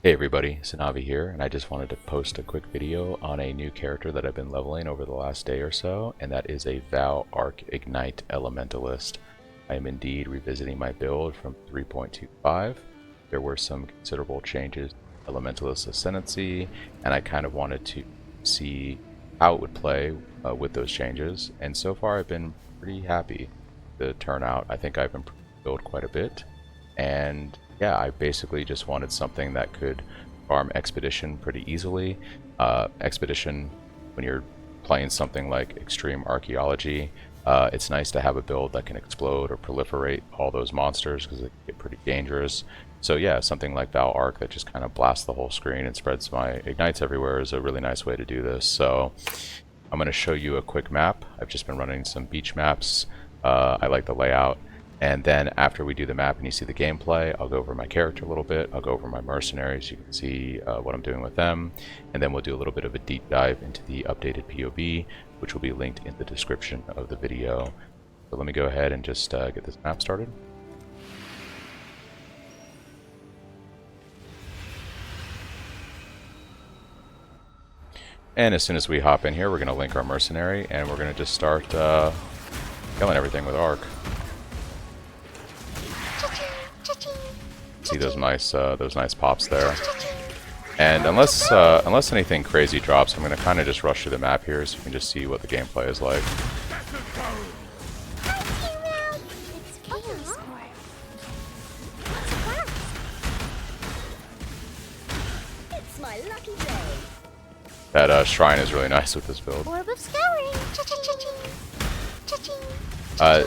Hey everybody, Sanavi here, and I just wanted to post a quick video on a new character that I've been leveling over the last day or so, and that is a Vaal Arc Ignite Elementalist. I am indeed revisiting my build from 3.25. There were some considerable changes to Elementalist Ascendancy, and I kind of wanted to see how it would play with those changes, and so far I've been pretty happy with the turnout. I think I've improved the build quite a bit, and yeah, I basically just wanted something that could farm Expedition pretty easily. Expedition, when you're playing something like Extreme Archaeology, it's nice to have a build that can explode or proliferate all those monsters because they can get pretty dangerous. So yeah, something like Vaal Arc that just kind of blasts the whole screen and spreads my ignites everywhere is a really nice way to do this. So I'm going to show you a quick map. I've just been running some beach maps. I like the layout. And then after we do the map and you see the gameplay, I'll go over my character a little bit. I'll go over my mercenaries. You can see what I'm doing with them. And then we'll do a little bit of a deep dive into the updated POB, which will be linked in the description of the video. So let me go ahead and just get this map started. And as soon as we hop in here, we're going to link our mercenary, and we're going to just start killing everything with Arc. See those nice pops there. And unless anything crazy drops, I'm going to kind of just rush through the map here so you can just see what the gameplay is like. That shrine is really nice with this build.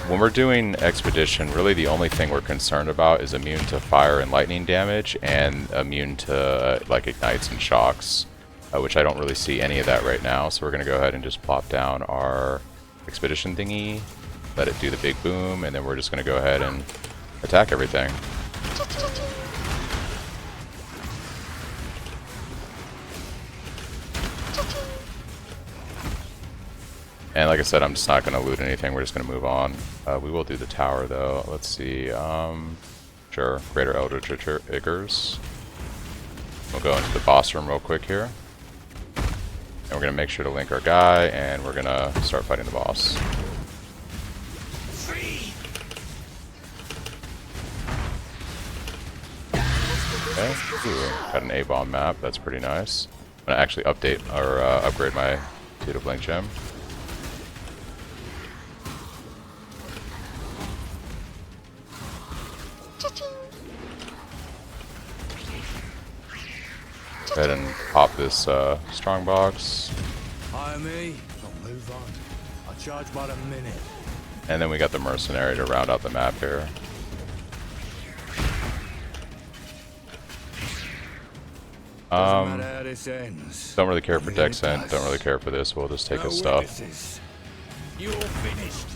When we're doing Expedition, really the only thing we're concerned about is immune to fire and lightning damage and immune to like ignites and shocks, which I don't really see any of that right now. So we're going to go ahead and just plop down our Expedition thingy, let it do the big boom, and then we're just going to go ahead and attack everything. And like I said, I'm just not going to loot anything. We're just going to move on. We will do the tower, though. Let's see. Sure. Greater Eldritch Iggers. We'll go into the boss room real quick here. And we're going to make sure to link our guy, and we're going to start fighting the boss. Okay. Ooh, got an A-bomb map. That's pretty nice. I'm going to actually update or upgrade my Tutor Blink Gem. Go ahead and pop this strong box. Hire me, I'll move on. I'll charge about a minute. And then we got the mercenary to round out the map here. Don't really care for Dexent, don't really care for this, we'll just take his stuff. You're finished.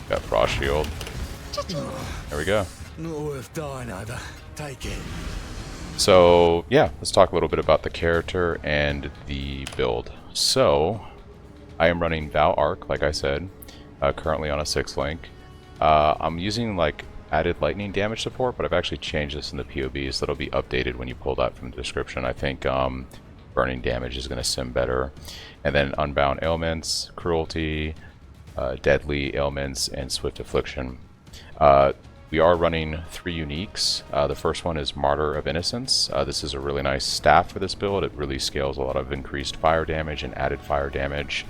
Got Frost Shield. There we go. Not worth dying over. Take it. So, yeah, let's talk a little bit about the character and the build. So, I am running Vaal Arc, like I said, currently on a 6 link. I'm using like added lightning damage support, but I've actually changed this in the POB, so it'll be updated when you pull that from the description. I think burning damage is going to sim better. And then Unbound Ailments, Cruelty, Deadly Ailments, and Swift Affliction. We are running 3 uniques. The first one is Martyr of Innocence. This is a really nice staff for this build. It really scales a lot of increased fire damage and added fire damage.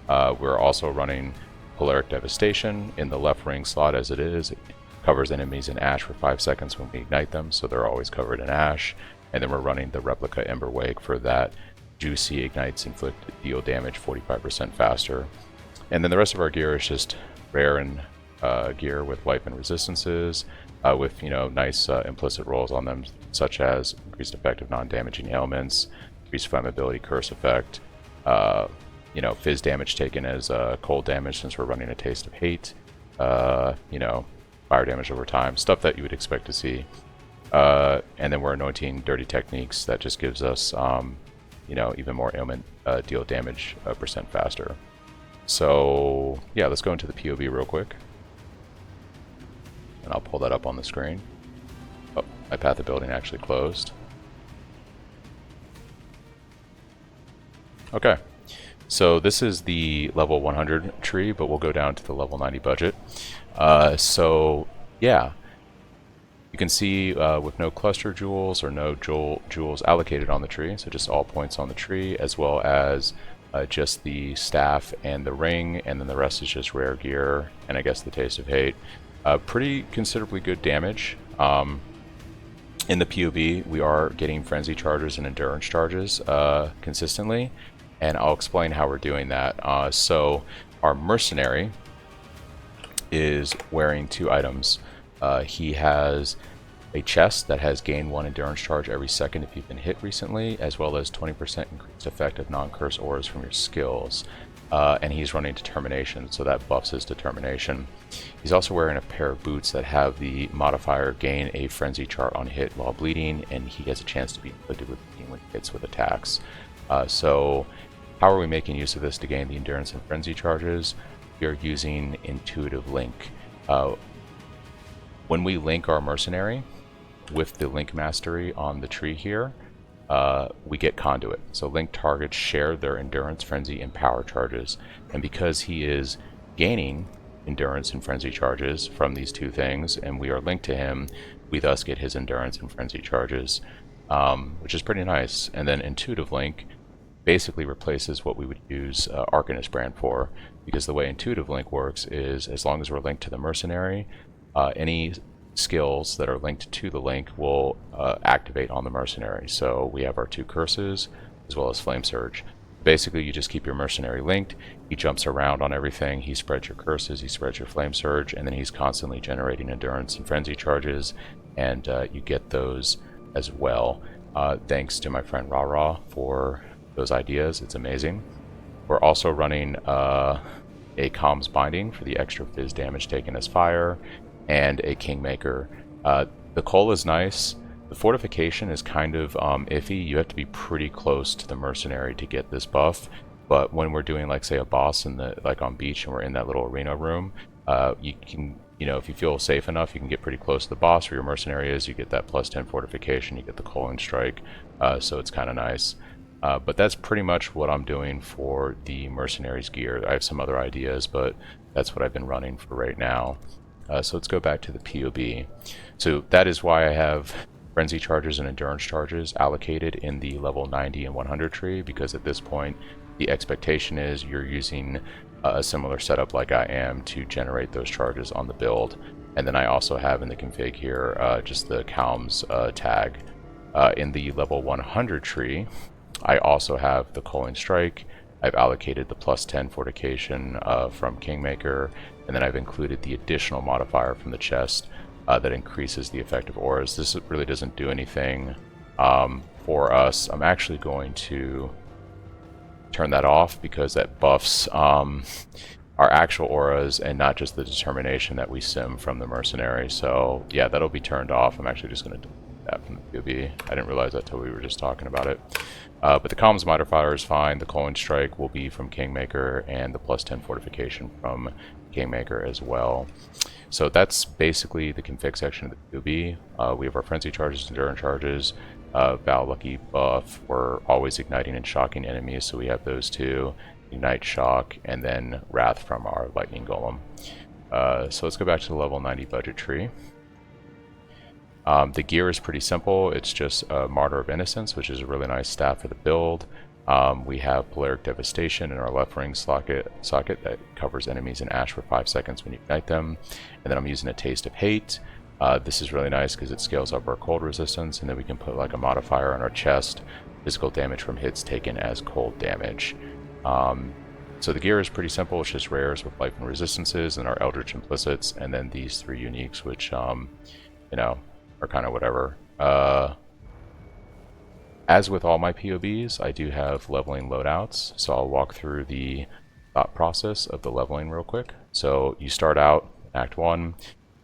We're also running Polaric Devastation in the left ring slot as it is. It covers enemies in ash for 5 seconds when we ignite them, so they're always covered in ash. And then we're running the Replica Ember Wake for that juicy ignites inflict deal damage 45% faster. And then the rest of our gear is just rare and gear with wipe and resistances, with nice implicit rolls on them, such as increased effect of non-damaging ailments, increased flammability curse effect, fizz damage taken as cold damage since we're running a Taste of Hate, fire damage over time, stuff that you would expect to see. And then we're anointing Dirty Techniques that just gives us even more ailment deal damage % faster. So yeah, let's go into the POB real quick. And I'll pull that up on the screen. Oh, my path of building actually closed. Okay, so this is the level 100 tree, but we'll go down to the level 90 budget. So yeah, you can see with no cluster jewels or no jewels allocated on the tree, so just all points on the tree, as well as just the staff and the ring, and then the rest is just rare gear, and I guess the Taste of Hate. Pretty considerably good damage. In the POB, we are getting frenzy charges and endurance charges consistently, and I'll explain how we're doing that. So our mercenary is wearing 2 items. He has a chest that has gained 1 endurance charge every second if you've been hit recently, as well as 20% increased effect of non-curse auras from your skills. And he's running determination, so that buffs his determination. He's also wearing a pair of boots that have the modifier gain a frenzy chart on hit while bleeding, and he has a chance to be inflicted with bleeding when he hits with attacks. So how are we making use of this to gain the endurance and frenzy charges? We are using intuitive link. When we link our mercenary with the link mastery on the tree here, we get conduit. So linked targets share their endurance, frenzy, and power charges. And because he is gaining endurance and frenzy charges from these 2 things, and we are linked to him, we thus get his endurance and frenzy charges, which is pretty nice. And then intuitive link basically replaces what we would use Arcanist brand for, because the way intuitive link works is as long as we're linked to the mercenary, any skills that are linked to the link will activate on the mercenary. So we have our 2 curses as well as flame surge. Basically, you just keep your mercenary linked. He jumps around on everything. He spreads your curses, he spreads your flame surge, and then he's constantly generating endurance and frenzy charges, and you get those as well. Thanks to my friend Ra for those ideas. It's amazing. We're also running a comms binding for the extra fizz damage taken as fire, and a Kingmaker. The coal is nice. The fortification is kind of iffy. You have to be pretty close to the mercenary to get this buff, but when we're doing, like, say, a boss in the, like, on beach, and we're in that little arena room, you can, you know, if you feel safe enough, you can get pretty close to the boss where your mercenary is. You get that +10 fortification, you get the coaling strike, so it's kind of nice. But that's pretty much what I'm doing for the mercenaries gear. I have some other ideas, but that's what I've been running for right now. So let's go back to the POB. So that is why I have frenzy charges and endurance charges allocated in the level 90 and 100 tree, because at this point the expectation is you're using a similar setup like I am to generate those charges on the build. And then I also have in the config here just the Calms tag. In the level 100 tree, I also have the Coaling Strike. I've allocated the +10 fortification from Kingmaker, and then I've included the additional modifier from the chest that increases the effect of auras. This really doesn't do anything for us. I'm actually going to turn that off because that buffs our actual auras and not just the determination that we sim from the mercenary. So yeah, that'll be turned off. I'm actually just going to delete that from the POB. I didn't realize that till we were just talking about it. But the comms modifier is fine. The Coaling Strike will be from Kingmaker, and the +10 fortification from Kingmaker as well. So that's basically the config section of the POB. We have our frenzy charges, endurance charges, Vaal lucky buff. We're always igniting and shocking enemies, so we have those 2. Ignite, shock, and then wrath from our lightning golem. So let's go back to the level 90 budget tree. The gear is pretty simple. It's just a Martyr of Innocence, which is a really nice staff for the build. We have Polaric Devastation in our left ring socket that covers enemies in ash for 5 seconds when you ignite them. And then I'm using a Taste of Hate. This is really nice because it scales up our cold resistance, and then we can put like a modifier on our chest, physical damage from hits taken as cold damage. So the gear is pretty simple. It's just rares with life and resistances, and our Eldritch Implicits, and then these 3 uniques, which you know, are kind of whatever. As with all my POBs, I do have leveling loadouts, so I'll walk through the thought process of the leveling real quick. So you start out Act 1,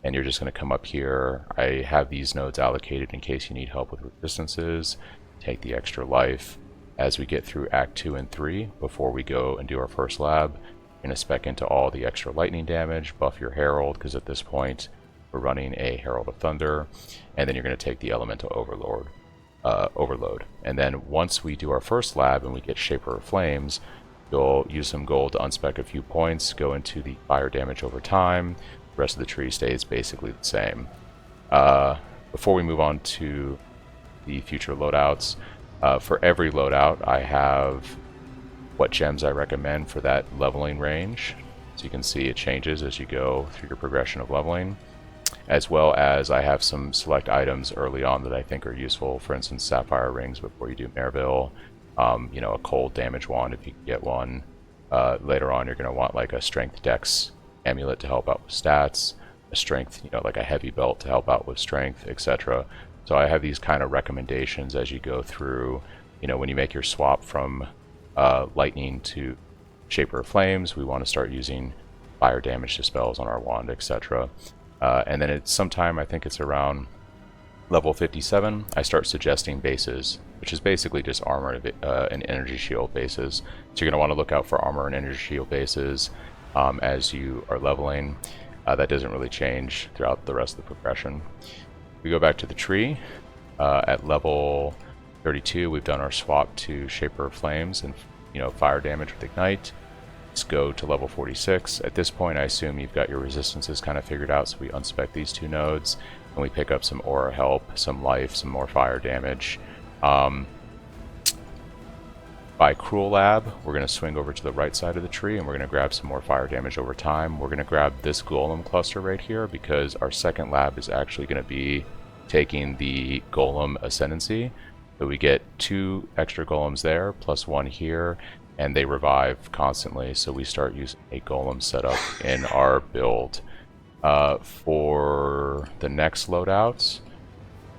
and you're just going to come up here. I have these nodes allocated in case you need help with resistances. Take the extra life. As we get through Act 2 and 3, before we go and do our first lab, You're going to spec into all the extra lightning damage, buff your Herald, because at this point we're running a Herald of Thunder, and then you're going to take the Elemental Overload. And then once we do our first lab and we get Shaper of Flames, you'll use some gold to unspec a few points, go into the fire damage over time. The rest of the tree stays basically the same. Before we move on to the future loadouts, for every loadout I have what gems I recommend for that leveling range. So you can see it changes as you go through your progression of leveling, as well as I have some select items early on that I think are useful. For instance, Sapphire Rings before you do Mereville, you know, a cold damage wand if you can get one. Later on you're going to want like a Strength Dex amulet to help out with stats, a strength, you know, like a heavy belt to help out with strength, etc. So I have these kind of recommendations as you go through, you know, when you make your swap from lightning to Shaper of Flames, we want to start using fire damage to spells on our wand, etc. And then it's sometime, I think it's around level 57, I start suggesting bases, which is basically just armor and energy shield bases. So you're going to want to look out for armor and energy shield bases as you are leveling. That doesn't really change throughout the rest of the progression. We go back to the tree. At level 32, we've done our swap to Shaper of Flames and, you know, fire damage with Ignite. Let's go to level 46. At this point, I assume you've got your resistances kind of figured out, so we unspec these two nodes, and we pick up some aura help, some life, some more fire damage. By Cruel Lab, we're going to swing over to the right side of the tree, and we're going to grab some more fire damage over time. We're going to grab this Golem cluster right here, because our second lab is actually going to be taking the Golem Ascendancy. So we get 2 extra Golems there, plus 1 here, and they revive constantly, so we start using a Golem setup in our build. For the next loadouts,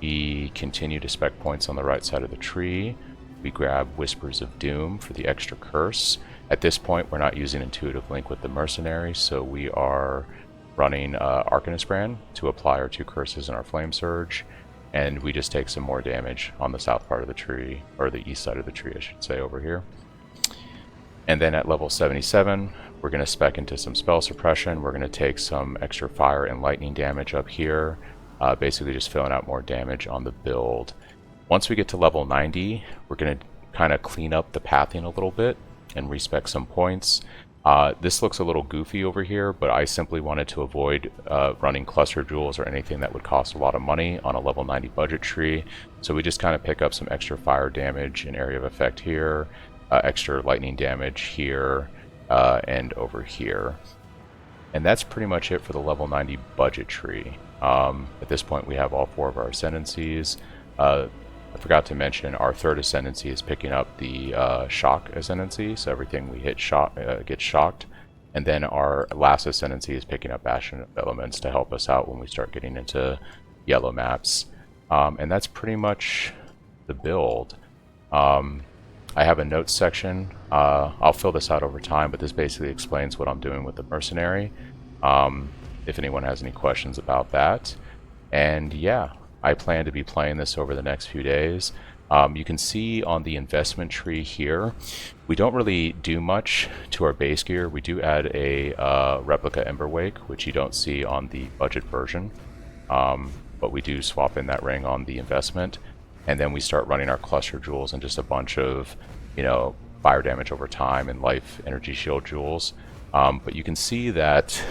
we continue to spec points on the right side of the tree. We grab Whispers of Doom for the extra curse. At this point, we're not using Intuitive Link with the Mercenary, so we are running Arcanist Brand to apply our 2 curses in our Flame Surge, and we just take some more damage on the south part of the tree, or the east side of the tree, I should say, over here. And then at level 77, we're going to spec into some spell suppression. We're going to take some extra fire and lightning damage up here, basically just filling out more damage on the build. Once we get to level 90, we're going to kind of clean up the pathing a little bit and respec some points. This looks a little goofy over here, but I simply wanted to avoid running cluster jewels or anything that would cost a lot of money on a level 90 budget tree. So we just kind of pick up some extra fire damage and area of effect here, extra lightning damage here, and over here. And that's pretty much it for the level 90 budget tree. At this point, we have all 4 of our ascendancies. I forgot to mention our 3rd ascendancy is picking up the shock ascendancy, so everything we hit gets shocked. And then our last ascendancy is picking up Bastion of Elements to help us out when we start getting into yellow maps. And that's pretty much the build. I have a notes section. I'll fill this out over time, but this basically explains what I'm doing with the Mercenary. If anyone has any questions about that. And yeah, I plan to be playing this over the next few days. You can see on the investment tree here, we don't really do much to our base gear. We do add a replica Emberwake, which you don't see on the budget version. But we do swap in that ring on the investment. And then we start running our cluster jewels and just a bunch of, you know, fire damage over time and life energy shield jewels. But you can see that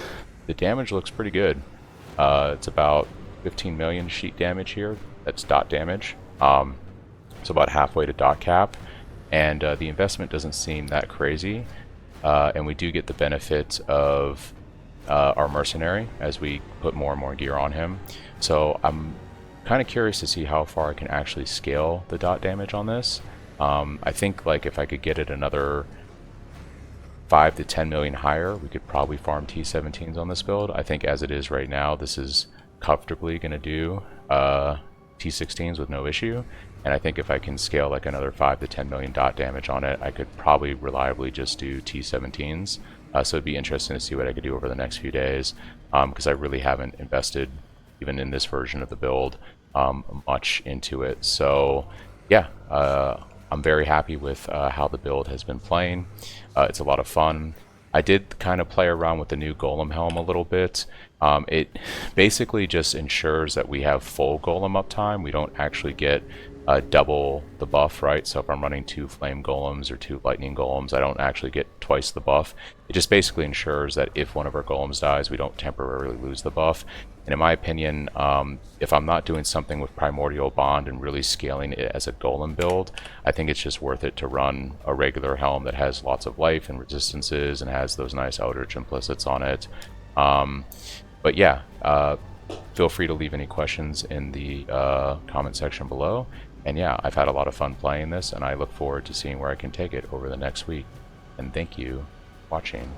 the damage looks pretty good. It's about 15 million sheet damage here. That's dot damage. So about halfway to dot cap. And the investment doesn't seem that crazy. And we do get the benefit of our Mercenary as we put more and more gear on him. So I'm kind of curious to see how far I can actually scale the dot damage on this. I think like if I could get it another 5 to 10 million higher, we could probably farm T17s on this build. I think as it is right now, this is comfortably going to do T16s with no issue. And I think if I can scale like another 5 to 10 million dot damage on it, I could probably reliably just do T17s. So it'd be interesting to see what I could do over the next few days, because I really haven't invested, even in this version of the build, much into it. So yeah, I'm very happy with how the build has been playing. It's a lot of fun. I did kind of play around with the new Golem Helm a little bit. It basically just ensures that we have full Golem uptime. We don't actually get double the buff, right? So if I'm running 2 Flame Golems or 2 Lightning Golems, I don't actually get twice the buff. It just basically ensures that if one of our Golems dies, we don't temporarily lose the buff. And in my opinion, if I'm not doing something with Primordial Bond and really scaling it as a Golem build, I think it's just worth it to run a regular Helm that has lots of life and resistances and has those nice Eldritch implicits on it. But yeah, feel free to leave any questions in the comment section below. And yeah, I've had a lot of fun playing this, and I look forward to seeing where I can take it over the next week. And thank you for watching.